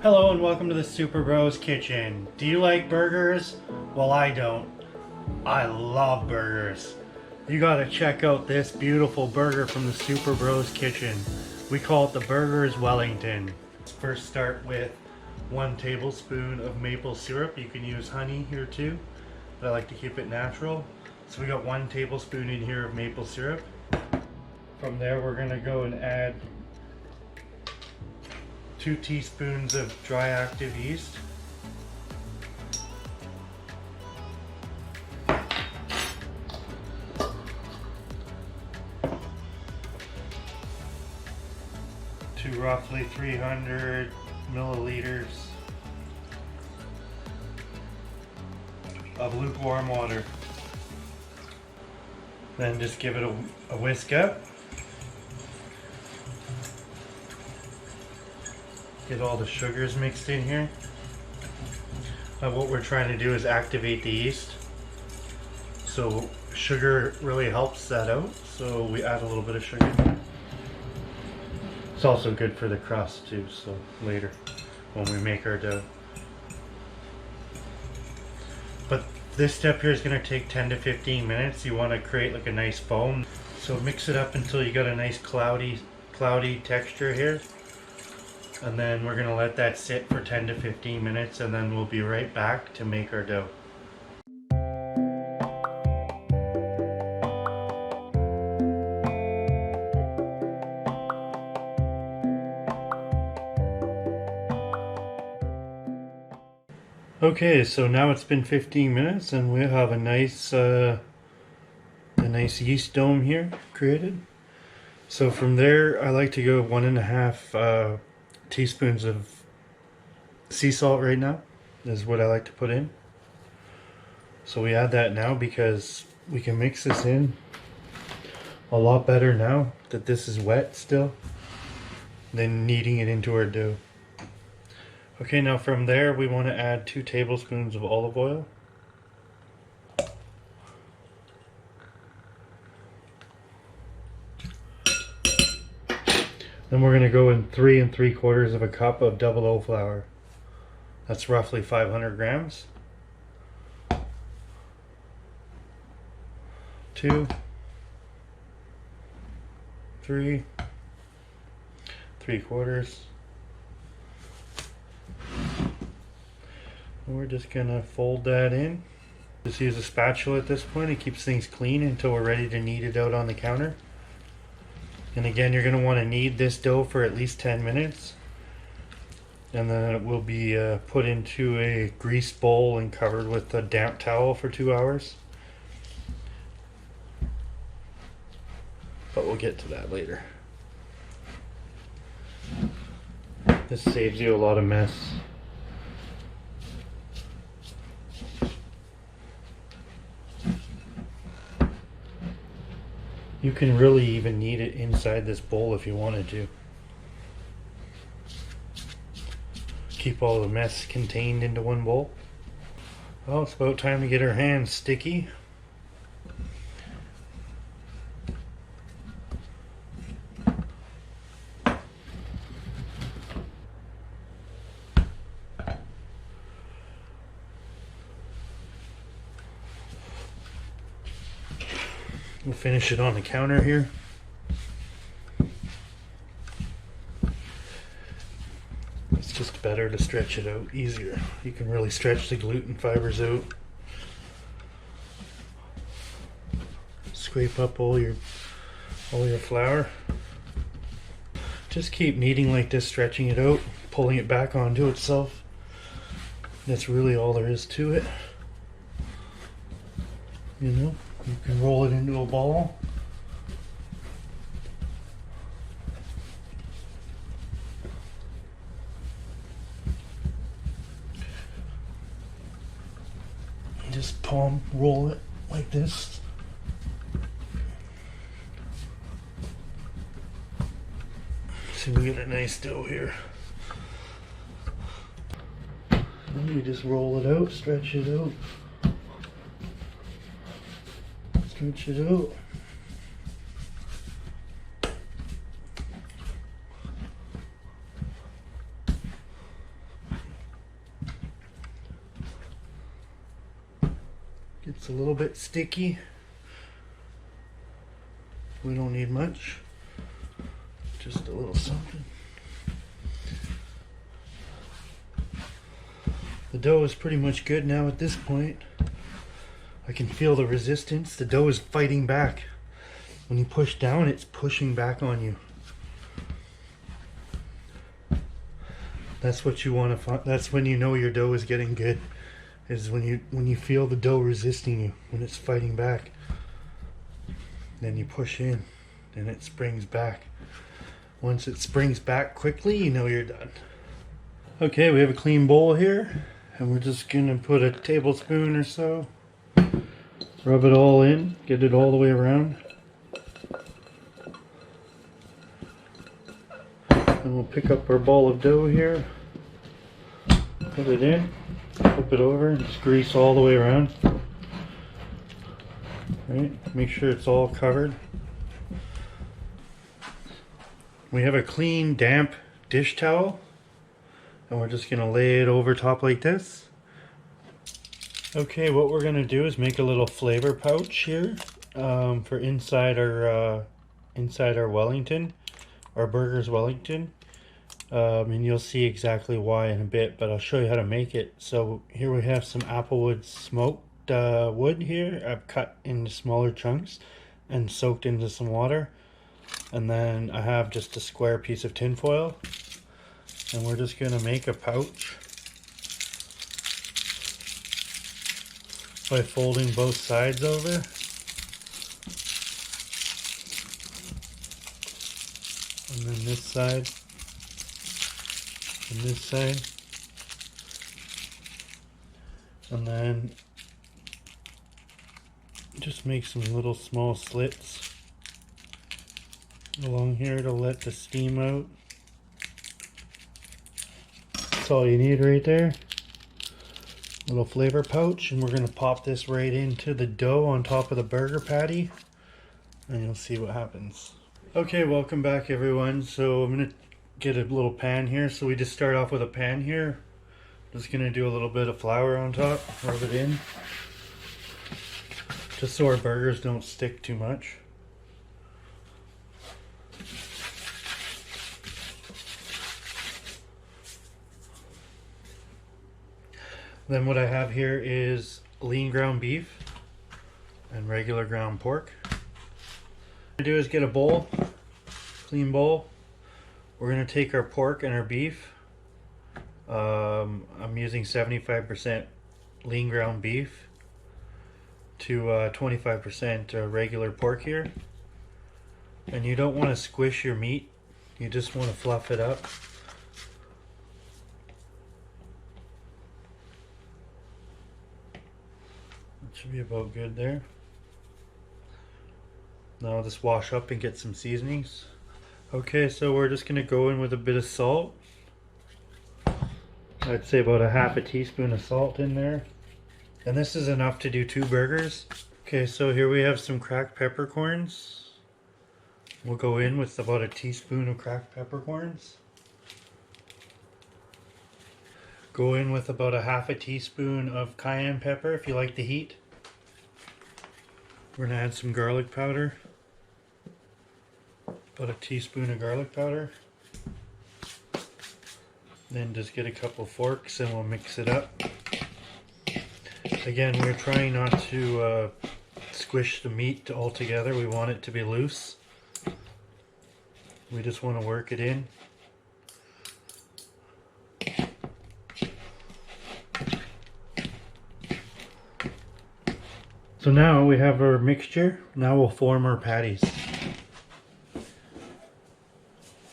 Hello and welcome to the Super Bros Kitchen. Do you like burgers? Well, I don't. I love burgers. You gotta check out this beautiful burger from the Super Bros Kitchen. We call it the Burgers Wellington. Let's first start with 1 tablespoon of maple syrup. You can use honey here too, but I like to keep it natural. So we got 1 tablespoon in here of maple syrup. From there we're gonna go and add 2 teaspoons of dry active yeast. To roughly 300 milliliters of lukewarm water. Then just give it a whisk up. Get all the sugars mixed in here. What we're trying to do is activate the yeast. So sugar really helps that out. So we add a little bit of sugar. It's also good for the crust too, so later when we make our dough. But this step here is going to take 10 to 15 minutes. You want to create like a nice foam. So mix it up until you got a nice cloudy texture here. And then we're going to let that sit for 10 to 15 minutes and then we'll be right back to make our dough. Okay, so now it's been 15 minutes and we have a nice yeast dome here created. So from there I like to go 1.5 teaspoons of sea salt right now is what I like to put in. So we add that now because we can mix this in a lot better now that this is wet still than kneading it into our dough. Okay, now from there we want to add 2 tablespoons of olive oil. Then we're going to go in 3 3/4 cup of double O flour. That's roughly 500 grams. 2, 3 3/4. We're just going to fold that in. Just use a spatula at this point. It keeps things clean until we're ready to knead it out on the counter. And again, you're going to want to knead this dough for at least 10 minutes. And then it will be put into a greased bowl and covered with a damp towel for 2 hours. But we'll get to that later. This saves you a lot of mess. You can really even knead it inside this bowl if you wanted to. Keep all the mess contained into one bowl. Well, it's about time to get our hands sticky. We'll finish it on the counter here. It's just better to stretch it out easier. You can really stretch the gluten fibers out. Scrape up all your flour. Just keep kneading like this, stretching it out, pulling it back onto itself. That's really all there is to it. You know? You can roll it into a ball. Just palm roll it like this. So we get a nice dough here. Then we just roll it out, stretch it out. Stretch it out. Gets a little bit sticky. We don't need much. Just a little something. The dough is pretty much good now at this point. I can feel the resistance. The dough is fighting back. When you push down, it's pushing back on you. That's what you want to find. That's when you know your dough is getting good. Is when you feel the dough resisting you, when it's fighting back. Then you push in and it springs back. Once it springs back quickly, you know you're done. Okay, we have a clean bowl here, and we're just gonna put a tablespoon or so, rub it all in, get it all the way around. And we'll pick up our ball of dough here, put it in, flip it over, and just grease all the way around. Right, make sure it's all covered. We have a clean, damp dish towel, and we're just gonna lay it over top like this. Okay, what we're gonna do is make a little flavor pouch here for inside our Wellington, our burgers Wellington. And you'll see exactly why in a bit, but I'll show you how to make it. So here we have some applewood smoked wood here. I've cut into smaller chunks and soaked into some water. And then I have just a square piece of tin foil, and we're just gonna make a pouch by folding both sides over. And then this side and this side, and then just make some little small slits along here to let the steam out. That's all you need right there. Little flavor pouch, and we're going to pop this right into the dough on top of the burger patty, and you'll see what happens. Okay, welcome back everyone. So I'm going to get a little pan here. So we just start off with a pan here. Just going to do a little bit of flour on top, rub it in, just so our burgers don't stick too much. Then what I have here is lean ground beef and regular ground pork. What I do is get a bowl, clean bowl. We're going to take our pork and our beef. I'm using 75% lean ground beef to 25% regular pork here. And you don't want to squish your meat, you just want to fluff it up. Should be about good there. Now I'll just wash up and get some seasonings. Okay, so we're just gonna go in with a bit of salt. I'd say about a half a teaspoon of salt in there. And this is enough to do 2 burgers. Okay, so here we have some cracked peppercorns. We'll go in with about a teaspoon of cracked peppercorns. Go in with about a half a teaspoon of cayenne pepper if you like the heat. We're going to add some garlic powder. About a teaspoon of garlic powder. Then just get a couple forks and we'll mix it up. Again, we're trying not to squish the meat all together. We want it to be loose. We just want to work it in. So now we have our mixture. Now we'll form our patties.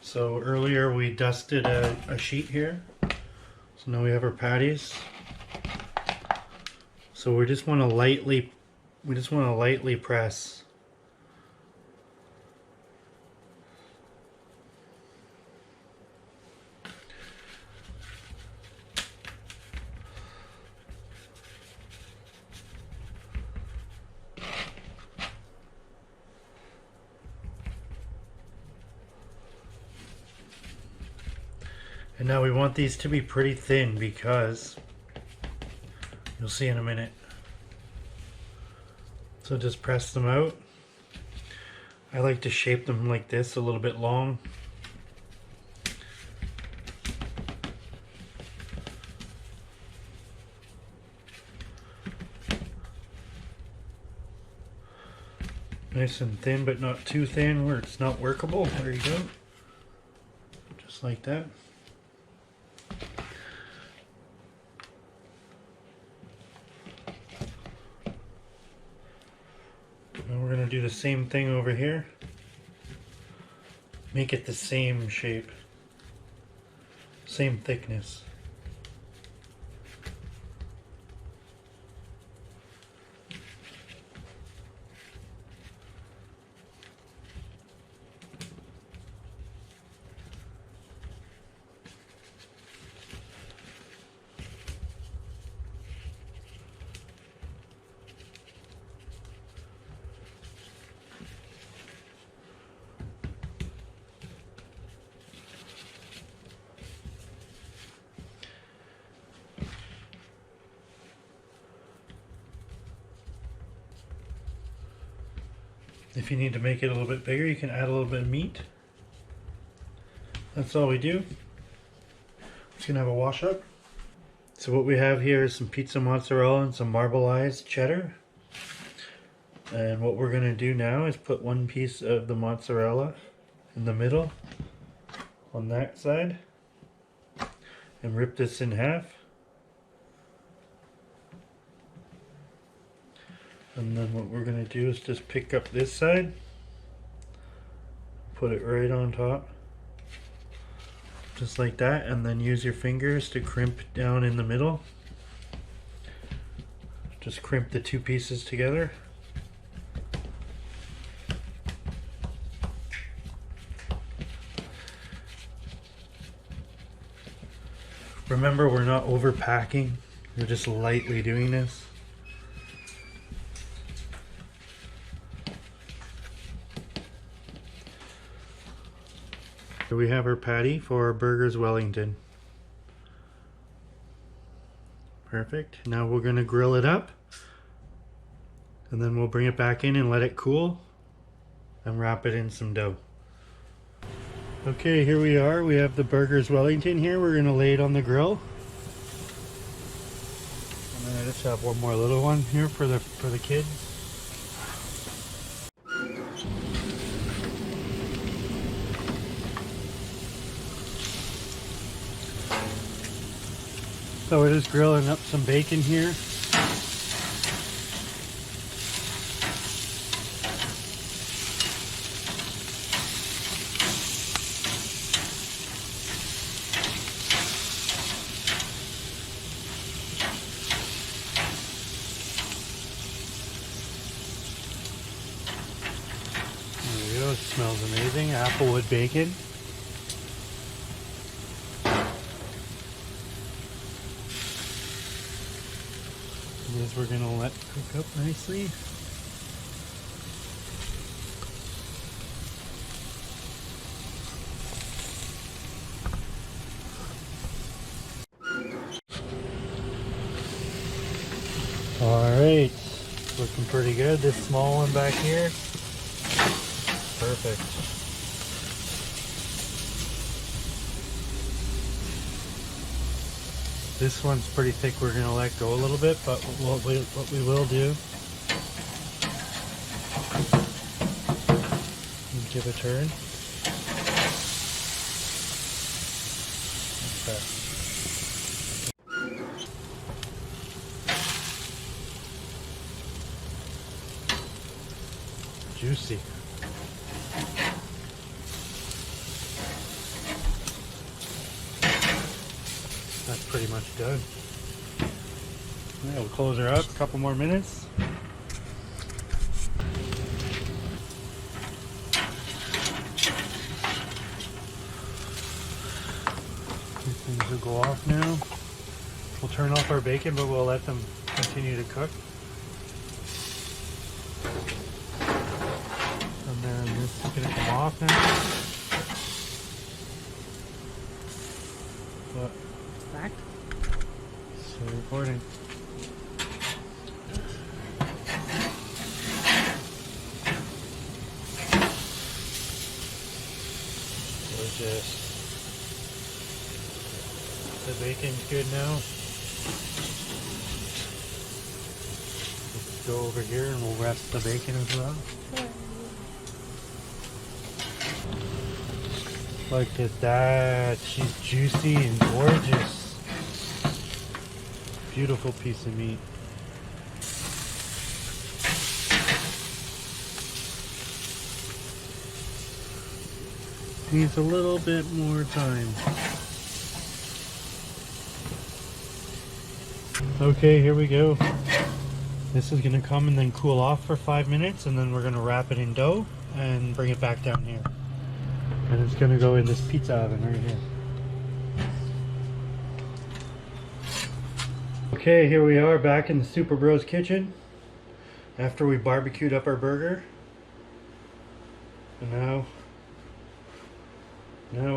So earlier we dusted a sheet here. So now we have our patties. So we just want to lightly press. And now we want these to be pretty thin because you'll see in a minute. So just press them out. I like to shape them like this, a little bit long. Nice and thin, but not too thin where it's not workable. There you go. Just like that. And we're going to do the same thing over here. Make it the same shape. Same thickness. If you need to make it a little bit bigger, you can add a little bit of meat. That's all we do. Just gonna have a wash up. So what we have here is some pizza mozzarella and some marbleized cheddar. And what we're gonna do now is put one piece of the mozzarella in the middle on that side and rip this in half. And then what we're going to do is just pick up this side, put it right on top, just like that, and then use your fingers to crimp down in the middle. Just crimp the two pieces together. Remember, we're not overpacking, we're just lightly doing this. So we have our patty for our burgers Wellington. Perfect. Now we're going to grill it up. And then we'll bring it back in and let it cool. And wrap it in some dough. Okay, here we are. We have the burgers Wellington here. We're going to lay it on the grill. And then I just have one more little one here for the kids. So we're just grilling up some bacon here. There we go, it smells amazing. Applewood bacon. This we're going to let cook up nicely. Alright, looking pretty good. This small one back here, perfect. This one's pretty thick, we're going to let go a little bit, but what we will do, give a turn. Okay. Juicy. That's pretty much done. Yeah, we'll close her up, a couple more minutes. These things will go off now. We'll turn off our bacon, but we'll let them continue to cook. And then this is going to come off now. But back. Still recording. gorgeous. The bacon's good now. Let's go over here and we'll rest the bacon as well. Look at that. She's juicy and gorgeous. Beautiful piece of meat. Needs a little bit more time. Okay, here we go. This is gonna come and then cool off for 5 minutes, and then we're gonna wrap it in dough and bring it back down here. And it's gonna go in this pizza oven right here. Okay, here we are back in the Super Bros kitchen after we barbecued up our burger. And now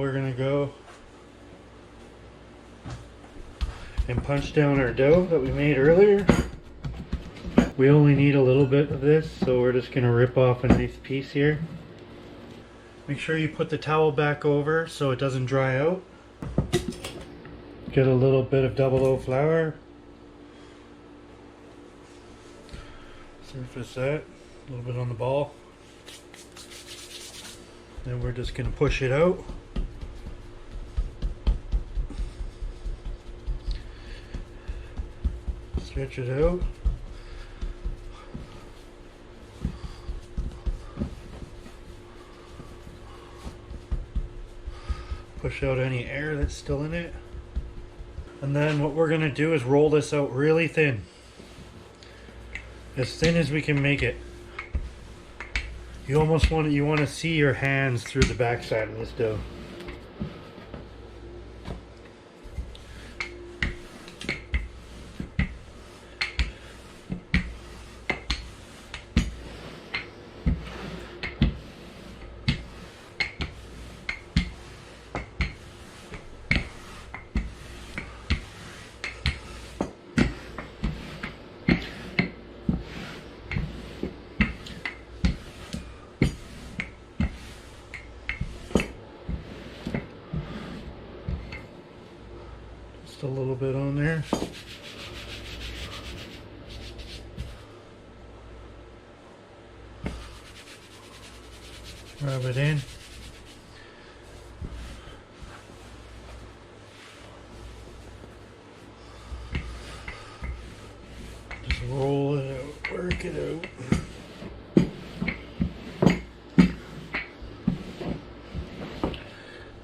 we're gonna go and punch down our dough that we made earlier. We only need a little bit of this, so we're just gonna rip off a nice piece here. Make sure you put the towel back over so it doesn't dry out. Get a little bit of double O flour. Surface that, a little bit on the ball. Then we're just gonna push it out. Stretch it out. Push out any air that's still in it. And then what we're gonna do is roll this out really thin. As thin as we can make it. You almost want to see your hands through the backside of this dough. Just a little bit on there. Rub it in. Just roll it out, work it out.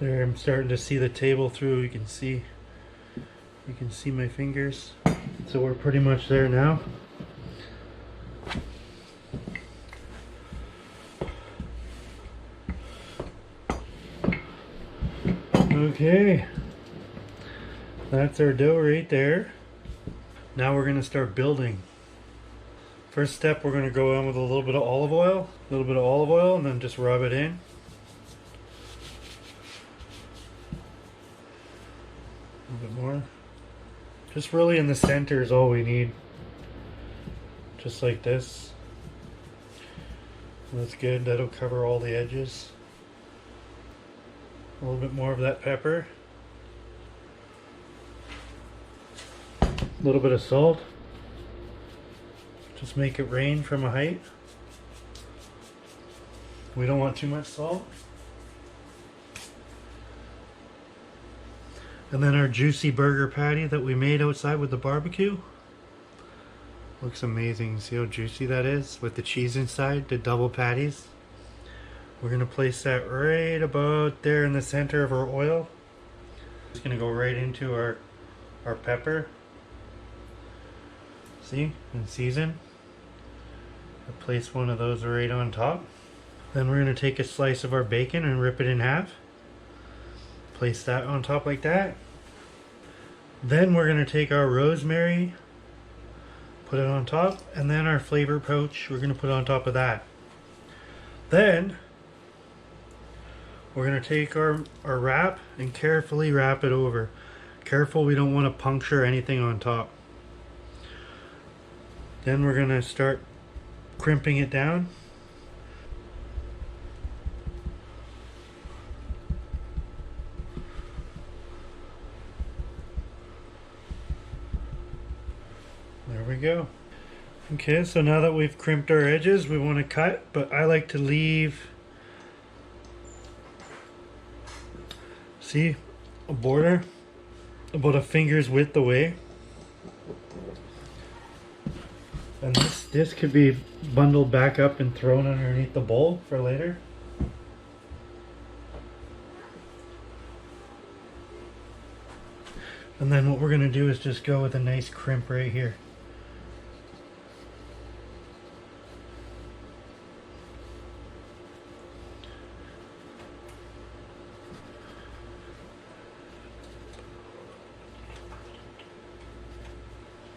There, I'm starting to see the table through. You can see my fingers. So we're pretty much there now. Okay, that's our dough right there. Now we're going to start building. First step, we're going to go in with a little bit of olive oil, and then just rub it in. A little bit more. Just really in the center is all we need. Just like this. That's good, that'll cover all the edges. A little bit more of that pepper. A little bit of salt. Just make it rain from a height. We don't want too much salt. And then our juicy burger patty that we made outside with the barbecue. Looks amazing. See how juicy that is with the cheese inside, the double patties. We're going to place that right about there in the center of our oil. It's going to go right into our pepper. See? And season. I'll place one of those right on top. Then we're going to take a slice of our bacon and rip it in half. Place that on top like that. Then we're going to take our rosemary, put it on top, and then our flavor pouch we're going to put on top of that. Then we're going to take our wrap and carefully wrap it over. Careful, we don't want to puncture anything on top. Then we're going to start crimping it down. go. Okay, so now that we've crimped our edges, we want to cut, but I like to leave, see, a border about a finger's width away. And this could be bundled back up and thrown underneath the bowl for later. And then what we're going to do is just go with a nice crimp right here.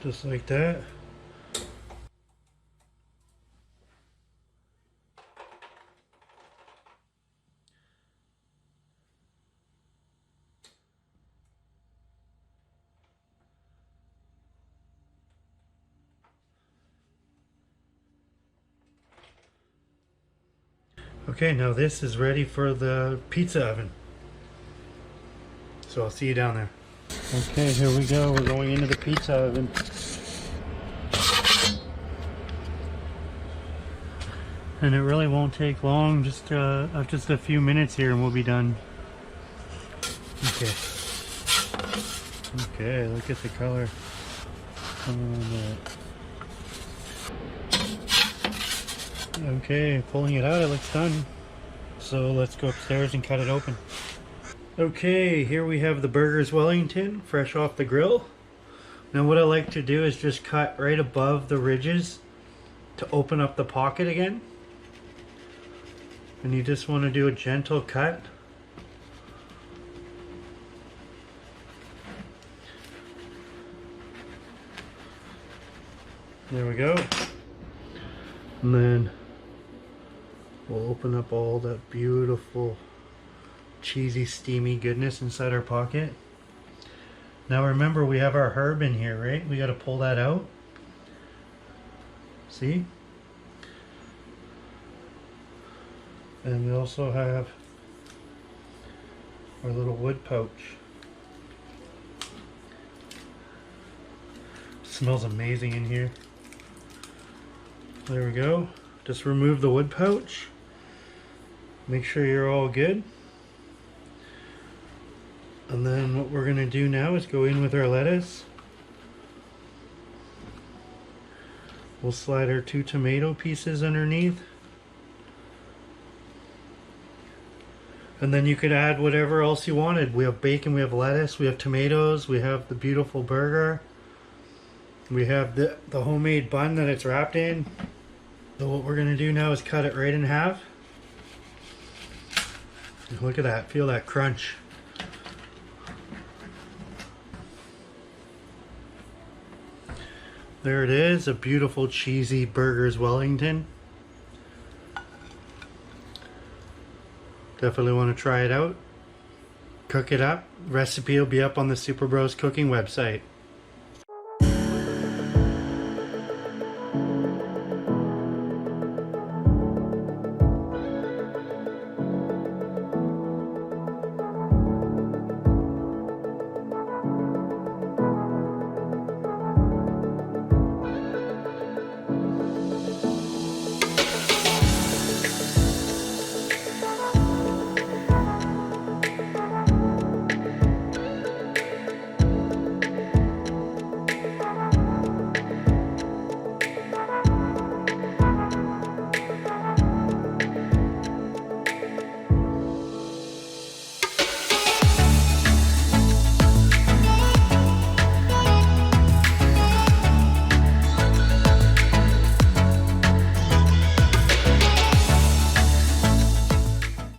Just like that. Okay, now this is ready for the pizza oven. So I'll see you down there. Okay, here we go. We're going into the pizza oven. And it really won't take long, just a few minutes here and we'll be done. Okay. Okay, look at the color. Okay, pulling it out, it looks done. So let's go upstairs and cut it open. Okay, here we have the burgers Wellington, fresh off the grill. Now what I like to do is just cut right above the ridges to open up the pocket again. And you just want to do a gentle cut. There we go. And then we'll open up all that beautiful cheesy steamy goodness inside our pocket. Now remember, we have our herb in here, right? We got to pull that out. See? And we also have our little wood pouch. Smells amazing in here. There we go. Just remove the wood pouch. Make sure you're all good. And then what we're going to do now is go in with our lettuce. We'll slide our 2 tomato pieces underneath. And then you could add whatever else you wanted. We have bacon, we have lettuce, we have tomatoes, we have the beautiful burger. We have the homemade bun that it's wrapped in. So what we're going to do now is cut it right in half. Look at that, feel that crunch. There it is, a beautiful cheesy burgers Wellington. Definitely want to try it out. Cook it up. Recipe will be up on the Super Bros Cooking website.